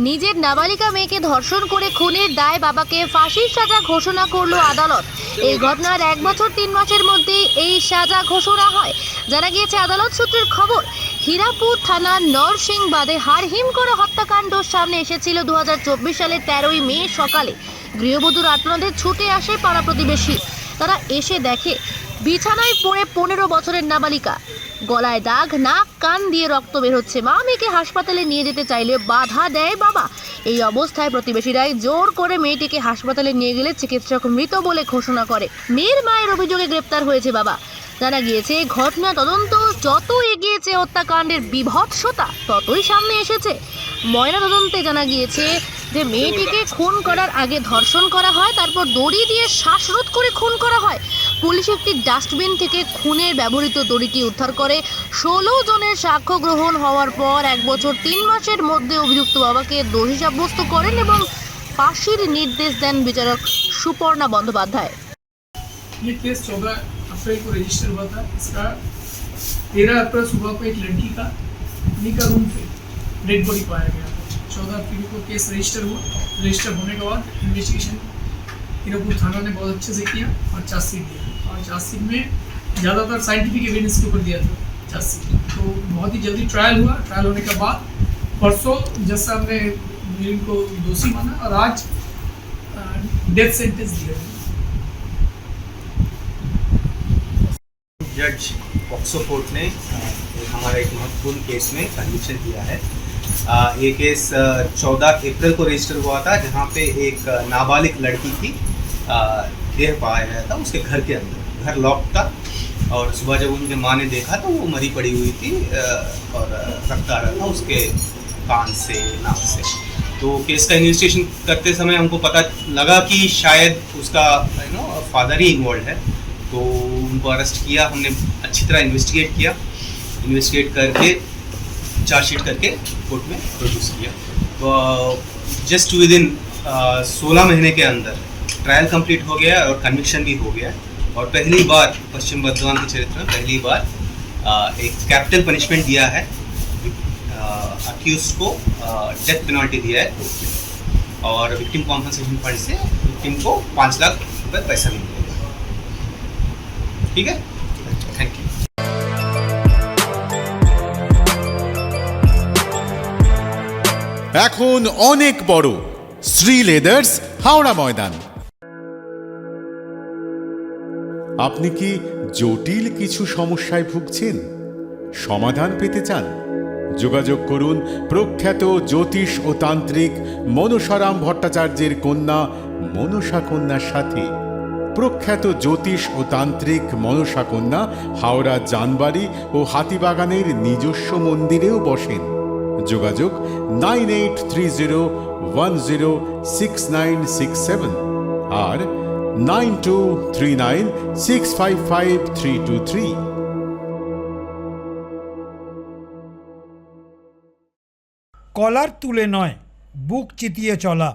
নিজের নাবালিকা মেয়েকে ধর্ষণ করে খুনের দায়ে বাবাকে ফাঁসির সাজা ঘোষণা করলো আদালত। এই ঘটনার 1 বছর 3 মাসের মধ্যে এই সাজা ঘোষণা হয়। জানা গিয়েছে আদালত সূত্রের খবর, হীরাপুর থানার নরসিংবাদে হাড়হিম করে হত্যাকাণ্ড সামনে এসেছিল 2024 সালের 13ই মে সকালে। গৃহবধূর আত্মনাদের ছুটে আসে পাড়া প্রতিবেশী। তারা এসে দেখে বিছানায় পড়ে 15 বছরের নাবালিকা, গলায় দাগ, নাক কান দিয়ে রক্ত বের হচ্ছে। মা মেয়েকে হাসপাতালে নিয়ে যেতে চাইলে বাধা দেয় বাবা। এই অবস্থায় প্রতিবেশীরাই জোর করে মেয়েটিকে হাসপাতালে নিয়ে গেলে চিকিৎসক মৃত বলে ঘোষণা করে। মেয়ের মায়ের অভিযোগে গ্রেপ্তার হয়েছে বাবা। জানা গিয়েছে ঘটনা তদন্ত যত এগিয়েছে হত্যাকাণ্ডের বিভৎসতা ততই সামনে এসেছে। ময়নাতদন্তে জানা গিয়েছে যে মেয়েটিকে খুন করার আগে ধর্ষণ করা হয়, তারপর দড়ি দিয়ে শ্বাসরোধ করে খুন করা হয়। পুলিশ একটি ডাস্টবিন থেকে খুনের ব্যবহৃত দড়িটি উদ্ধার করে। 16 জনের সাক্ষ্য গ্রহণ হওয়ার পর 1 বছর 3 মাসের মধ্যে অভিযুক্ত বাবাকে দোষী সাব্যস্ত করেন এবং ফাঁসির নির্দেশ দেন বিচারক সুপর্ণা বন্দ্যোপাধ্যায়। ये केस 14 अप्रैल को रजिस्टर हुआ था। इसका 13 अप्रैल सुबह को एक लड़की का उन्हीं का रूम पे डेड बॉडी पाया गया। 14 अप्रैल को केस रजिस्टर हुआ। रजिस्टर होने के बाद इन्वेस्टिगेशन हीरापुर थाना ने बहुत अच्छे से किया और चार्जशीट दिया। और चार्जशीट में ज़्यादातर साइंटिफिक एविडेंस के ऊपर दिया था चार्जशीट। तो बहुत ही जल्दी ट्रायल हुआ। ट्रायल होने के बाद परसों जज साहब ने इनको दोषी माना और आज डेथ सेंटेंस दिया। जज पॉक्सो कोर्ट ने हमारा एक महत्वपूर्ण केस में कन्विक्शन दिया है। ये केस 14 अप्रैल को रजिस्टर हुआ था, जहाँ पे एक नाबालिग लड़की की देह पाया गया था उसके घर के अंदर। घर लॉक था और सुबह जब उनके माँ ने देखा तो वो मरी पड़ी हुई थी और रक्त आ रहा था उसके कान से, नाक से। तो केस का इन्वेस्टिगेशन करते समय हमको पता लगा कि शायद उसका फादर ही इन्वॉल्व है। तो उनको अरेस्ट किया हमने, अच्छी तरह इन्वेस्टिगेट किया। इन्वेस्टिगेट करके चार्जशीट करके कोर्ट में प्रोड्यूस किया। तो जस्ट विद इन 16 महीने के अंदर ट्रायल कंप्लीट हो गया और कन्विक्शन भी हो गया। और पहली बार पश्चिम बर्धमान के चरित्र में पहली बार एक कैपिटल पनिशमेंट दिया है। अक्यूज को डेथ पेनल्टी दिया है कोर्ट में। और विक्टिम कॉम्पनसेशन फंड से विक्टिम को 5 लाख रुपये पैसा भी मिलेगा। ठीक है, थैंक यू। এখন অনেক বড় শ্রী লেদার্স হাওড়া ময়দান। আপনি কি জটিল কিছু সমস্যায় ভুগছেন, সমাধান পেতে চান? যোগাযোগ করুন প্রখ্যাত জ্যোতিষ ও তান্ত্রিক মনসারাম ভট্টাচার্যের কন্যা মনসা কন্যার সাথে। প্রখ্যাত জ্যোতিষ ও তান্ত্রিক মনসা কন্যা হাওড়া জানবাড়ি ও হাতিবাগানের নিজস্ব মন্দিরেও বসেন। যোগাযোগ 9830106967 আর 9239655323। কলার তুলে নয়, বুক চিতিয়ে চলা।